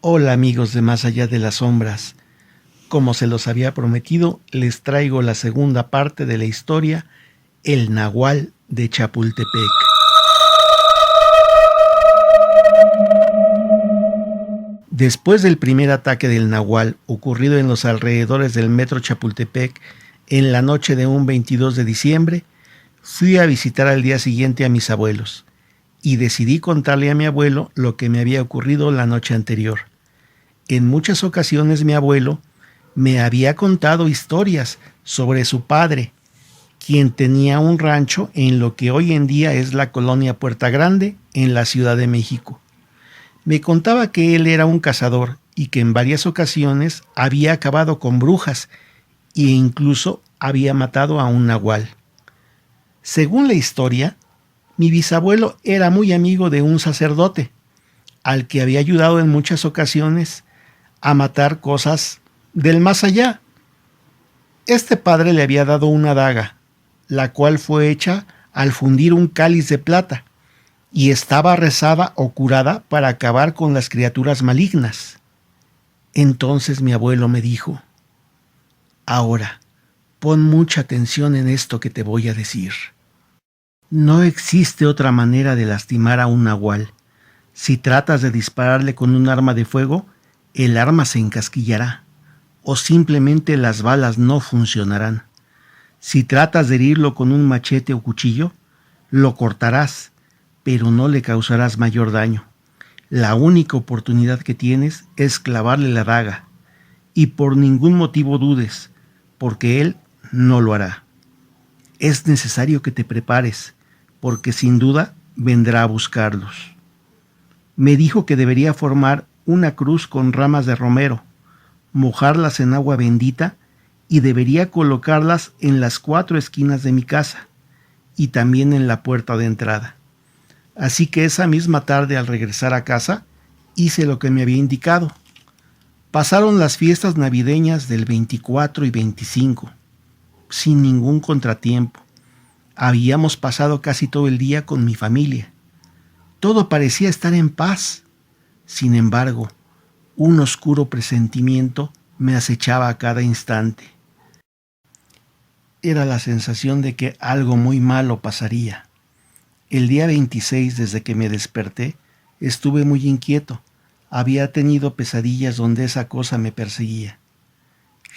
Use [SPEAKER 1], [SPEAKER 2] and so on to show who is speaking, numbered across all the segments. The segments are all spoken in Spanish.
[SPEAKER 1] Hola amigos de Más Allá de las Sombras. Como se los había prometido, les traigo la segunda parte de la historia, El Nahual de Chapultepec. Después del primer ataque del Nahual ocurrido en los alrededores del Metro Chapultepec en la noche de un 22 de diciembre, fui a visitar al día siguiente a mis abuelos y decidí contarle a mi abuelo lo que me había ocurrido la noche anterior. En muchas ocasiones mi abuelo me había contado historias sobre su padre, quien tenía un rancho en lo que hoy en día es la colonia Puerta Grande, en la Ciudad de México. Me contaba que él era un cazador y que en varias ocasiones había acabado con brujas e incluso había matado a un nahual. Según la historia, mi bisabuelo era muy amigo de un sacerdote, al que había ayudado en muchas ocasiones a matar cosas del más allá. Este padre le había dado una daga, la cual fue hecha al fundir un cáliz de plata, y estaba rezada o curada para acabar con las criaturas malignas. Entonces mi abuelo me dijo: ahora, pon mucha atención en esto que te voy a decir. No existe otra manera de lastimar a un nahual. Si tratas de dispararle con un arma de fuego, el arma se encasquillará, o simplemente las balas no funcionarán. Si tratas de herirlo con un machete o cuchillo, lo cortarás, pero no le causarás mayor daño. La única oportunidad que tienes es clavarle la daga, y por ningún motivo dudes, porque él no lo hará. Es necesario que te prepares, porque sin duda vendrá a buscarlos. Me dijo que debería formar una cruz con ramas de romero, mojarlas en agua bendita y debería colocarlas en las 4 esquinas de mi casa y también en la puerta de entrada. Así que esa misma tarde, al regresar a casa, hice lo que me había indicado. Pasaron las fiestas navideñas del 24 y 25, sin ningún contratiempo. Habíamos pasado casi todo el día con mi familia. Todo parecía estar en paz. Sin embargo, un oscuro presentimiento me acechaba a cada instante. Era la sensación de que algo muy malo pasaría. El día 26, desde que me desperté, estuve muy inquieto. Había tenido pesadillas donde esa cosa me perseguía.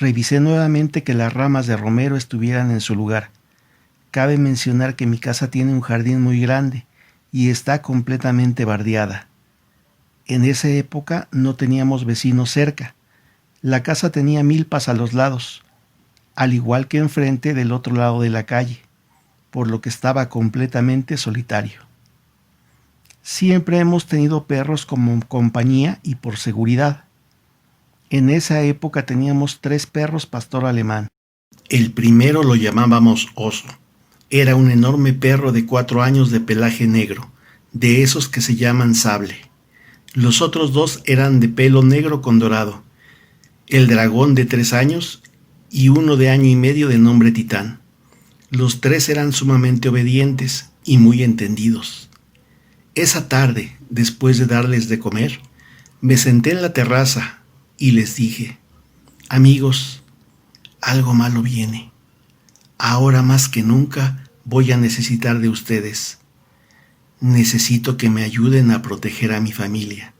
[SPEAKER 1] Revisé nuevamente que las ramas de romero estuvieran en su lugar. Cabe mencionar que mi casa tiene un jardín muy grande y está completamente bardeada. En esa época no teníamos vecinos cerca. La casa tenía milpas a los lados, al igual que enfrente del otro lado de la calle, por lo que estaba completamente solitario. Siempre hemos tenido perros como compañía y por seguridad. En esa época teníamos 3 perros pastor alemán. El primero lo llamábamos Oso. Era un enorme perro de 4 años de pelaje negro, de esos que se llaman sable. Los otros 2 eran de pelo negro con dorado. El dragón de 3 años y uno de año y medio de nombre Titán. Los 3 eran sumamente obedientes y muy entendidos. Esa tarde, después de darles de comer, me senté en la terraza y les dije: amigos, algo malo viene. Ahora más que nunca voy a necesitar de ustedes. Necesito que me ayuden a proteger a mi familia.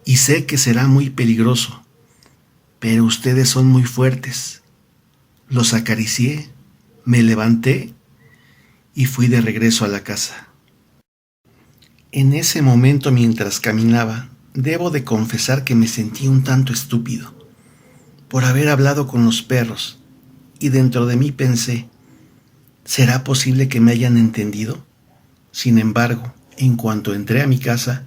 [SPEAKER 1] Y sé que será muy peligroso, pero ustedes son muy fuertes. Los acaricié, me levanté y fui de regreso a la casa. En ese momento, mientras caminaba, debo de confesar que me sentí un tanto estúpido por haber hablado con los perros, y dentro de mí pensé: ¿será posible que me hayan entendido? Sin embargo, en cuanto entré a mi casa,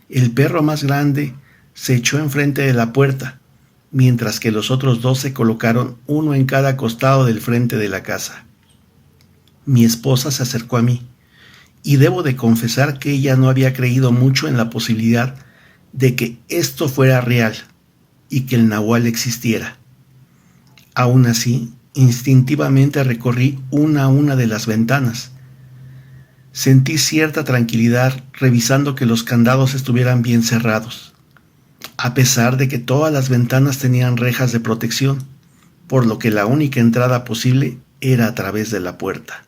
[SPEAKER 1] el perro más grande se echó enfrente de la puerta, mientras que los otros 2 se colocaron uno en cada costado del frente de la casa. Mi esposa se acercó a mí, y debo de confesar que ella no había creído mucho en la posibilidad de que esto fuera real y que el nahual existiera. Aún así, instintivamente recorrí una a una de las ventanas. Sentí cierta tranquilidad revisando que los candados estuvieran bien cerrados. a pesar de que todas las ventanas tenían rejas de protección, por lo que la única entrada posible era a través de la puerta.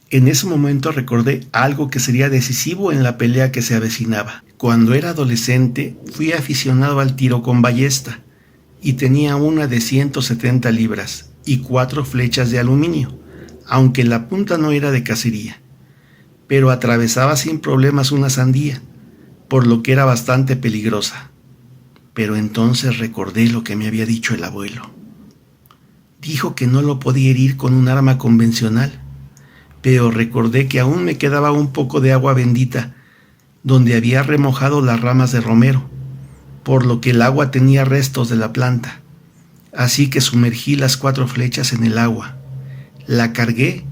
[SPEAKER 1] En ese momento recordé algo que sería decisivo en la pelea que se avecinaba. Cuando era adolescente fui aficionado al tiro con ballesta y tenía una de 170 libras y 4 flechas de aluminio, aunque la punta no era de cacería, pero atravesaba sin problemas una sandía, por lo que era bastante peligrosa. Pero entonces recordé lo que me había dicho el abuelo. Dijo que no lo podía herir con un arma convencional, pero recordé que aún me quedaba un poco de agua bendita donde había remojado las ramas de romero, por lo que el agua tenía restos de la planta. Así que sumergí las 4 flechas en el agua, la cargué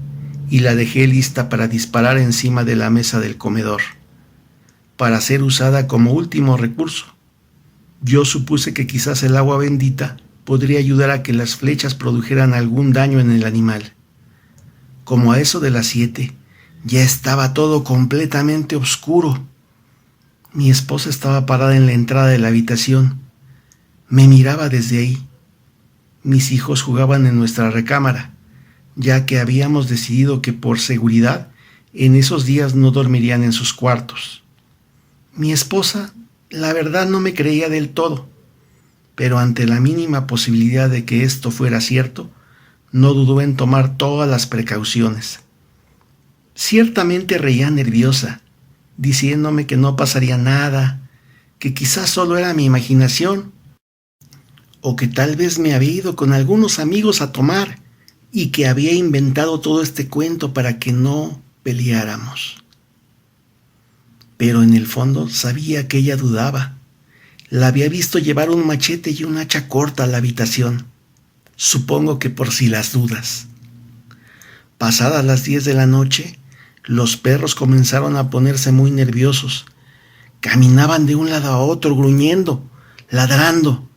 [SPEAKER 1] y la dejé lista para disparar encima de la mesa del comedor, para ser usada como último recurso. Yo supuse que quizás el agua bendita podría ayudar a que las flechas produjeran algún daño en el animal. Como a eso de las 7, ya estaba todo completamente oscuro. Mi esposa estaba parada en la entrada de la habitación. Me miraba desde ahí. Mis hijos jugaban en nuestra recámara, ya que habíamos decidido que por seguridad en esos días no dormirían en sus cuartos. Mi esposa, la verdad, no me creía del todo, pero ante la mínima posibilidad de que esto fuera cierto, no dudó en tomar todas las precauciones. Ciertamente reía nerviosa, diciéndome que no pasaría nada, que quizás solo era mi imaginación, o que tal vez me había ido con algunos amigos a tomar y que había inventado todo este cuento para que no peleáramos. Pero en el fondo sabía que ella dudaba. La había visto llevar un machete y un hacha corta a la habitación. Supongo que por si las dudas. Pasadas las 10 de la noche, los perros comenzaron a ponerse muy nerviosos. Caminaban de un lado a otro, gruñendo, ladrando.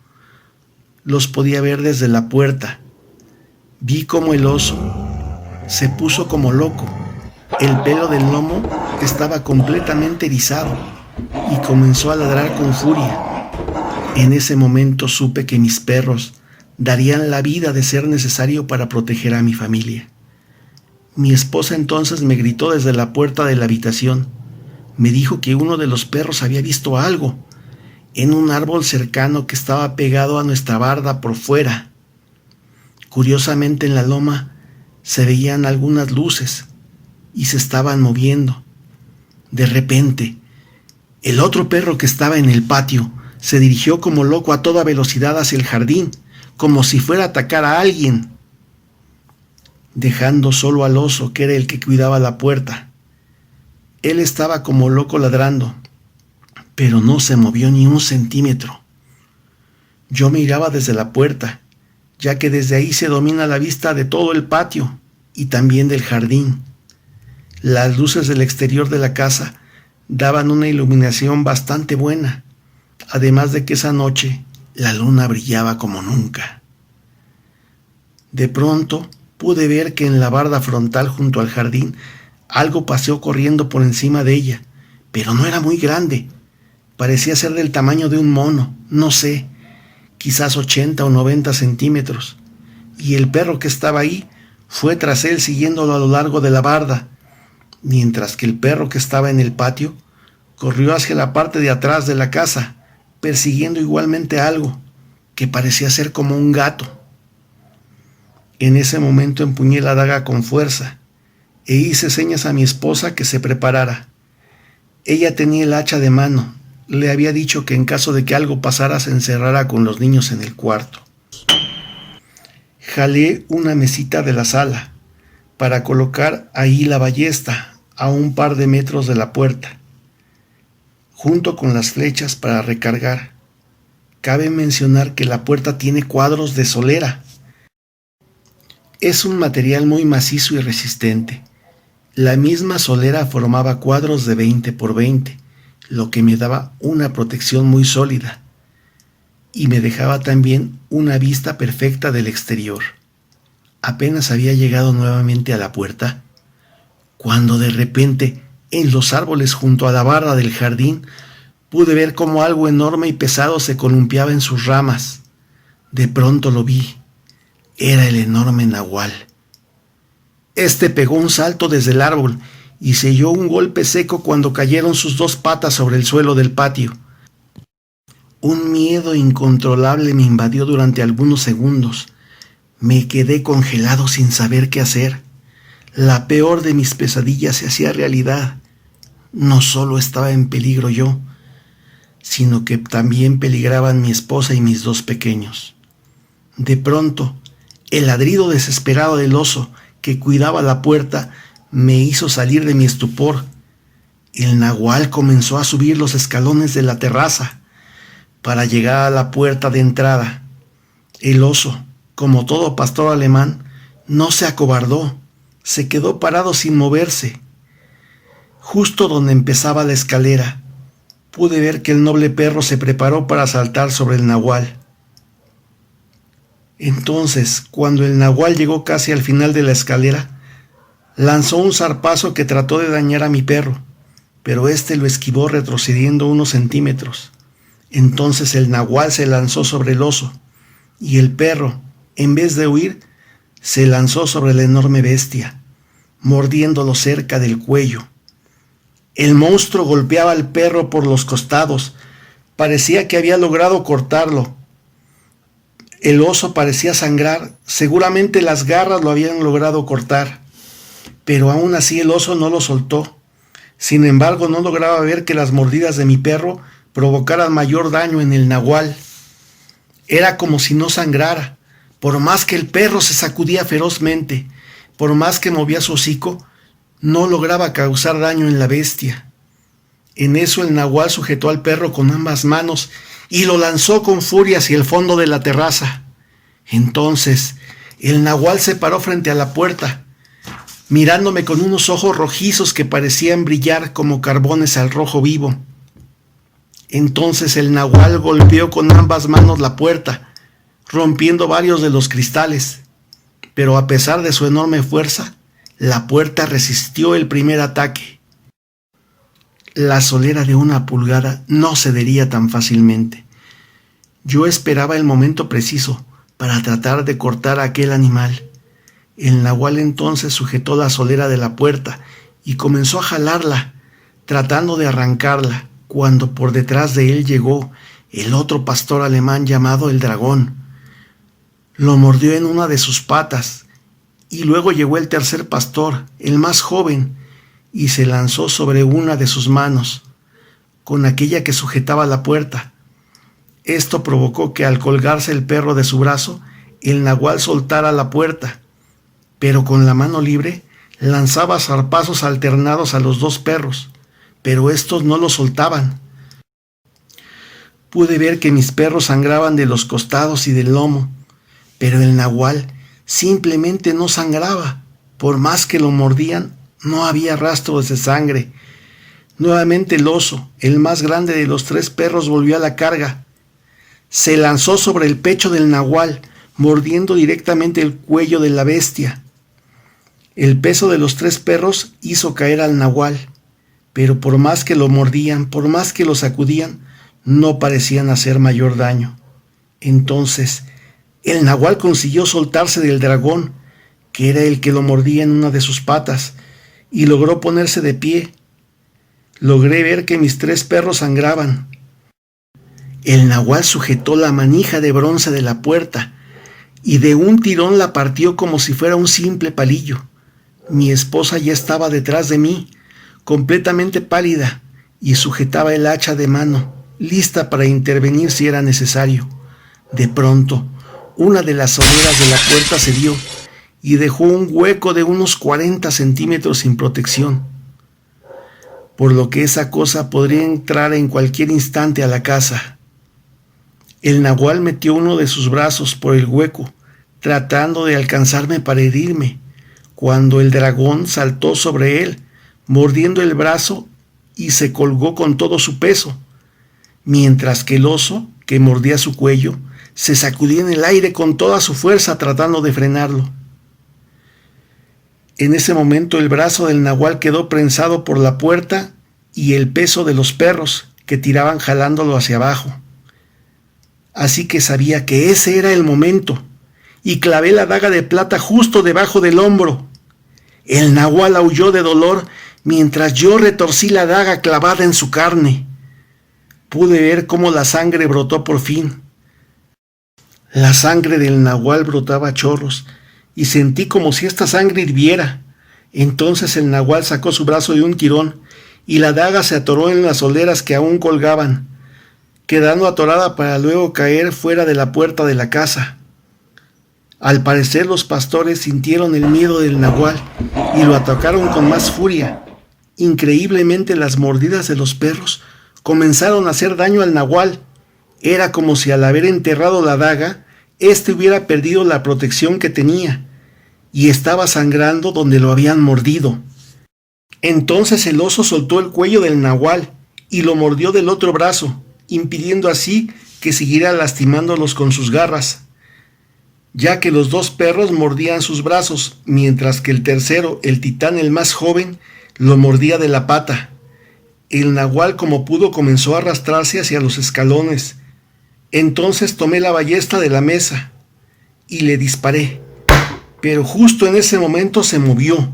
[SPEAKER 1] Los podía ver desde la puerta. Vi cómo el oso se puso como loco. El pelo del lomo estaba completamente erizado y comenzó a ladrar con furia. En ese momento supe que mis perros darían la vida de ser necesario para proteger a mi familia. Mi esposa entonces me gritó desde la puerta de la habitación. Me dijo que uno de los perros había visto algo en un árbol cercano que estaba pegado a nuestra barda por fuera. Curiosamente, en la loma se veían algunas luces y se estaban moviendo. De repente, el otro perro que estaba en el patio se dirigió como loco a toda velocidad hacia el jardín, como si fuera a atacar a alguien, dejando solo al oso, que era el que cuidaba la puerta. Él estaba como loco ladrando, pero no se movió ni un centímetro. Yo miraba desde la puerta, ya que desde ahí se domina la vista de todo el patio y también del jardín. Las luces del exterior de la casa daban una iluminación bastante buena, además de que esa noche la luna brillaba como nunca. De pronto pude ver que en la barda frontal junto al jardín algo paseó corriendo por encima de ella, pero no era muy grande. Parecía ser del tamaño de un mono, no sé, quizás 80 o 90 centímetros. Y el perro que estaba ahí fue tras él siguiéndolo a lo largo de la barda, mientras que el perro que estaba en el patio corrió hacia la parte de atrás de la casa, persiguiendo igualmente algo que parecía ser como un gato. En ese momento empuñé la daga con fuerza e hice señas a mi esposa que se preparara. Ella tenía el hacha de mano. Le había dicho que en caso de que algo pasara se encerrara con los niños en el cuarto. Jalé una mesita de la sala para colocar ahí la ballesta a un par de metros de la puerta, junto con las flechas para recargar. Cabe mencionar que la puerta tiene cuadros de solera. Es un material muy macizo y resistente. La misma solera formaba cuadros de 20 por 20, lo que me daba una protección muy sólida y me dejaba también una vista perfecta del exterior. Apenas había llegado nuevamente a la puerta, cuando de repente, en los árboles junto a la barda del jardín, Pude ver cómo algo enorme y pesado se columpiaba en sus ramas. De pronto lo vi. Era el enorme nahual. Este pegó un salto desde el árbol y se oyó un golpe seco cuando cayeron sus dos patas sobre el suelo del patio. Un miedo incontrolable me invadió durante algunos segundos. Me quedé congelado sin saber qué hacer. La peor de mis pesadillas se hacía realidad. No solo estaba en peligro yo, sino que también peligraban mi esposa y mis dos pequeños. De pronto, el ladrido desesperado del oso que cuidaba la puerta me hizo salir de mi estupor. El nahual comenzó a subir los escalones de la terraza para llegar a la puerta de entrada. El oso, como todo pastor alemán, no se acobardó, se quedó parado sin moverse. Justo donde empezaba la escalera, pude ver que el noble perro se preparó para saltar sobre el nahual. Entonces, cuando el nahual llegó casi al final de la escalera, lanzó un zarpazo que trató de dañar a mi perro, pero éste lo esquivó retrocediendo unos centímetros. Entonces el nahual se lanzó sobre el oso, y el perro, en vez de huir, se lanzó sobre la enorme bestia, mordiéndolo cerca del cuello. El monstruo golpeaba al perro por los costados. Parecía que había logrado cortarlo. El oso parecía sangrar. Seguramente las garras lo habían logrado cortar. Pero aún así el oso no lo soltó. Sin embargo, no lograba ver que las mordidas de mi perro provocaran mayor daño en el nahual. Era como si no sangrara. Por más que el perro se sacudía ferozmente, por más que movía su hocico, no lograba causar daño en la bestia. En eso el nahual sujetó al perro con ambas manos y lo lanzó con furia hacia el fondo de la terraza. Entonces el nahual se paró frente a la puerta, mirándome con unos ojos rojizos que parecían brillar como carbones al rojo vivo. Entonces el nahual golpeó con ambas manos la puerta, rompiendo varios de los cristales, pero a pesar de su enorme fuerza, la puerta resistió el primer ataque. La solera de 1 pulgada no cedería tan fácilmente. Yo esperaba el momento preciso para tratar de cortar a aquel animal. El nahual entonces sujetó la solera de la puerta y comenzó a jalarla, tratando de arrancarla, cuando por detrás de él llegó el otro pastor alemán llamado el dragón. Lo mordió en una de sus patas, y luego llegó el tercer pastor, el más joven, y se lanzó sobre una de sus manos, con aquella que sujetaba la puerta. Esto provocó que al colgarse el perro de su brazo, el nahual soltara la puerta, pero con la mano libre lanzaba zarpazos alternados a los dos perros, pero estos no lo soltaban. Pude ver que mis perros sangraban de los costados y del lomo, pero el nahual simplemente no sangraba. Por más que lo mordían, no había rastros de sangre. Nuevamente el oso, el más grande de los 3 perros, volvió a la carga. Se lanzó sobre el pecho del nahual, mordiendo directamente el cuello de la bestia. El peso de los 3 perros hizo caer al nahual, pero por más que lo mordían, por más que lo sacudían, no parecían hacer mayor daño. Entonces, el nahual consiguió soltarse del dragón, que era el que lo mordía en una de sus patas, y logró ponerse de pie. Logré ver que mis 3 perros sangraban. El nahual sujetó la manija de bronce de la puerta, y de un tirón la partió como si fuera un simple palillo. Mi esposa ya estaba detrás de mí, completamente pálida, y sujetaba el hacha de mano, lista para intervenir si era necesario. De pronto, una de las soleras de la puerta se dio y dejó un hueco de unos 40 centímetros sin protección, por lo que esa cosa podría entrar en cualquier instante a la casa. El nahual metió uno de sus brazos por el hueco, tratando de alcanzarme para herirme, cuando el dragón saltó sobre él, mordiendo el brazo, y se colgó con todo su peso, mientras que el oso, que mordía su cuello, se sacudía en el aire con toda su fuerza tratando de frenarlo. En ese momento el brazo del nahual quedó prensado por la puerta y el peso de los perros, que tiraban jalándolo hacia abajo. Así que sabía que ese era el momento, y clavé la daga de plata justo debajo del hombro. El nahual aulló de dolor mientras yo retorcí la daga clavada en su carne. Pude ver cómo la sangre brotó por fin. La sangre del nahual brotaba a chorros, y sentí como si esta sangre hirviera. Entonces el nahual sacó su brazo de un tirón, y la daga se atoró en las soleras que aún colgaban, quedando atorada para luego caer fuera de la puerta de la casa. Al parecer los pastores sintieron el miedo del nahual y lo atacaron con más furia. Increíblemente las mordidas de los perros comenzaron a hacer daño al nahual. Era como si al haber enterrado la daga, éste hubiera perdido la protección que tenía y estaba sangrando donde lo habían mordido. Entonces el oso soltó el cuello del nahual y lo mordió del otro brazo, impidiendo así que siguiera lastimándolos con sus garras, ya que los dos perros mordían sus brazos, mientras que el tercero, el titán, el más joven, lo mordía de la pata. El nahual, como pudo, comenzó a arrastrarse hacia los escalones. Entonces tomé la ballesta de la mesa y le disparé, pero justo en ese momento se movió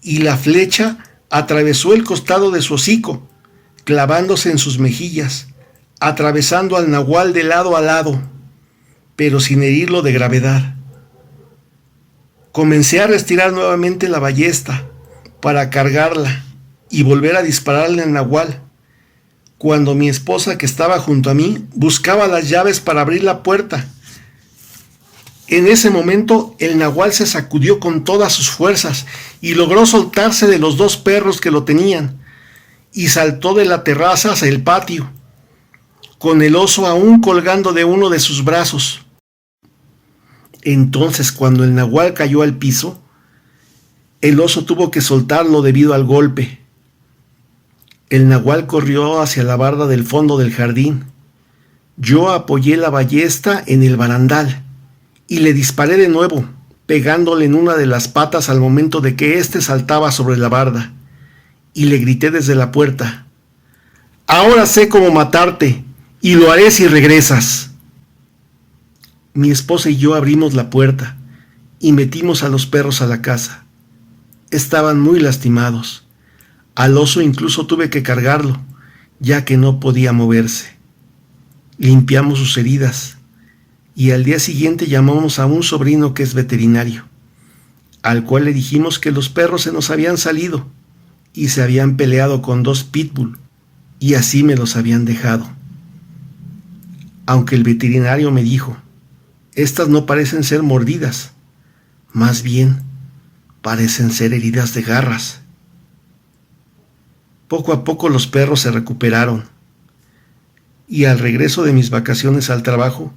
[SPEAKER 1] y la flecha atravesó el costado de su hocico, clavándose en sus mejillas, atravesando al nahual de lado a lado, pero sin herirlo de gravedad. Comencé a retirar nuevamente la ballesta para cargarla y volver a dispararle al nahual, cuando mi esposa, que estaba junto a mí, buscaba las llaves para abrir la puerta. En ese momento el nahual se sacudió con todas sus fuerzas y logró soltarse de los dos perros que lo tenían, y saltó de la terraza hacia el patio, con el oso aún colgando de uno de sus brazos. Entonces, cuando el nahual cayó al piso, el oso tuvo que soltarlo debido al golpe. El nahual corrió hacia la barda del fondo del jardín. Yo apoyé la ballesta en el barandal y le disparé de nuevo, pegándole en una de las patas al momento de que éste saltaba sobre la barda, y le grité desde la puerta: «Ahora sé cómo matarte, y lo haré si regresas». Mi esposa y yo abrimos la puerta y metimos a los perros a la casa. Estaban muy lastimados. Al oso incluso tuve que cargarlo, ya que no podía moverse. Limpiamos sus heridas y al día siguiente llamamos a un sobrino que es veterinario, al cual le dijimos que los perros se nos habían salido y se habían peleado con 2 pitbull y así me los habían dejado. Aunque el veterinario me dijo: «Estas no parecen ser mordidas, más bien parecen ser heridas de garras». Poco a poco los perros se recuperaron y al regreso de mis vacaciones al trabajo,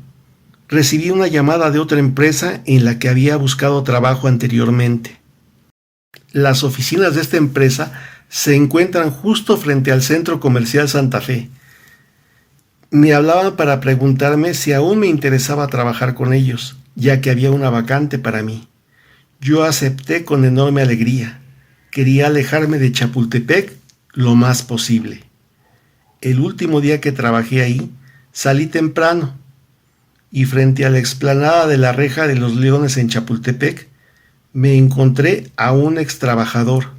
[SPEAKER 1] recibí una llamada de otra empresa en la que había buscado trabajo anteriormente. Las oficinas de esta empresa se encuentran justo frente al Centro Comercial Santa Fe. Me hablaban para preguntarme si aún me interesaba trabajar con ellos, ya que había una vacante para mí. Yo acepté con enorme alegría. Quería alejarme de Chapultepec lo más posible. El último día que trabajé ahí, salí temprano y frente a la explanada de la Reja de los Leones en Chapultepec, me encontré a un extrabajador,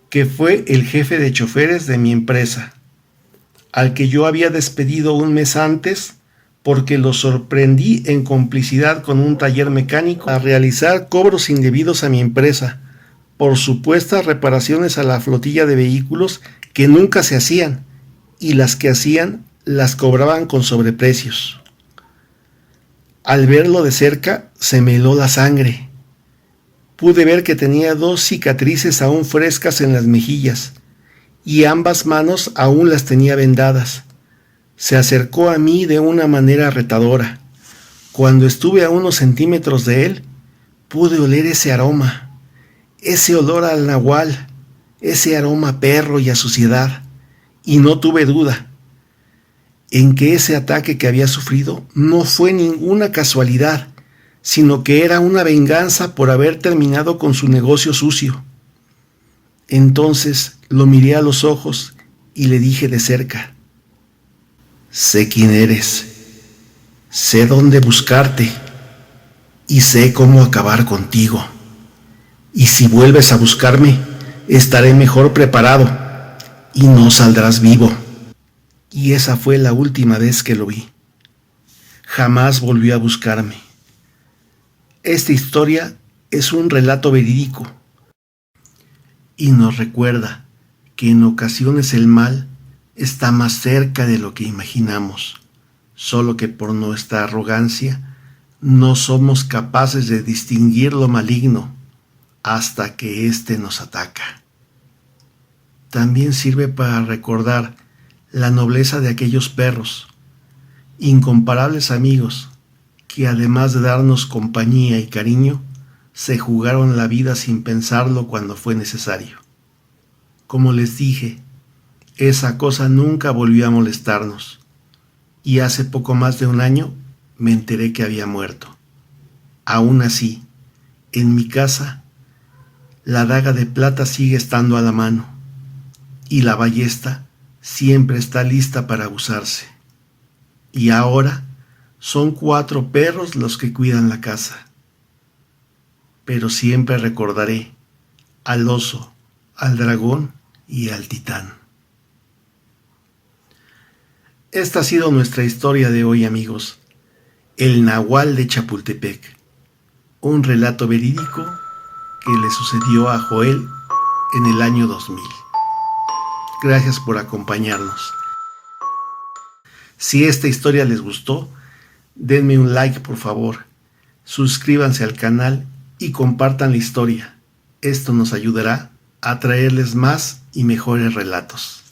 [SPEAKER 1] que fue el jefe de choferes de mi empresa, al que yo había despedido un mes antes porque lo sorprendí en complicidad con un taller mecánico a realizar cobros indebidos a mi empresa por supuestas reparaciones a la flotilla de vehículos que nunca se hacían, y las que hacían las cobraban con sobreprecios. Al verlo de cerca se me heló la sangre. Pude ver que tenía 2 cicatrices aún frescas en las mejillas y ambas manos aún las tenía vendadas. Se acercó a mí de una manera retadora. Cuando estuve a unos centímetros de él, pude oler ese aroma, ese olor al nahual, ese aroma a perro y a suciedad, y no tuve duda en que ese ataque que había sufrido no fue ninguna casualidad, sino que era una venganza por haber terminado con su negocio sucio. Entonces lo miré a los ojos y le dije de cerca: Sé quién eres, sé dónde buscarte y sé cómo acabar contigo. Y si vuelves a buscarme, estaré mejor preparado y no saldrás vivo. Y esa fue la última vez que lo vi. Jamás volvió a buscarme. Esta historia es un relato verídico y nos recuerda que en ocasiones el mal está más cerca de lo que imaginamos, solo que por nuestra arrogancia no somos capaces de distinguir lo maligno hasta que éste nos ataca. También sirve para recordar la nobleza de aquellos perros, incomparables amigos, que además de darnos compañía y cariño, se jugaron la vida sin pensarlo cuando fue necesario. Como les dije, esa cosa nunca volvió a molestarnos, y hace poco más de un año me enteré que había muerto. Aún así, en mi casa, la daga de plata sigue estando a la mano, y la ballesta siempre está lista para usarse. Y ahora son 4 perros los que cuidan la casa. Pero siempre recordaré al oso, al dragón y al titán. Esta ha sido nuestra historia de hoy, amigos. El Nahual de Chapultepec. Un relato verídico que le sucedió a Joel en el año 2000. Gracias por acompañarnos. Si esta historia les gustó, denme un like por favor, suscríbanse al canal y compartan la historia. Esto nos ayudará a traerles más y mejores relatos.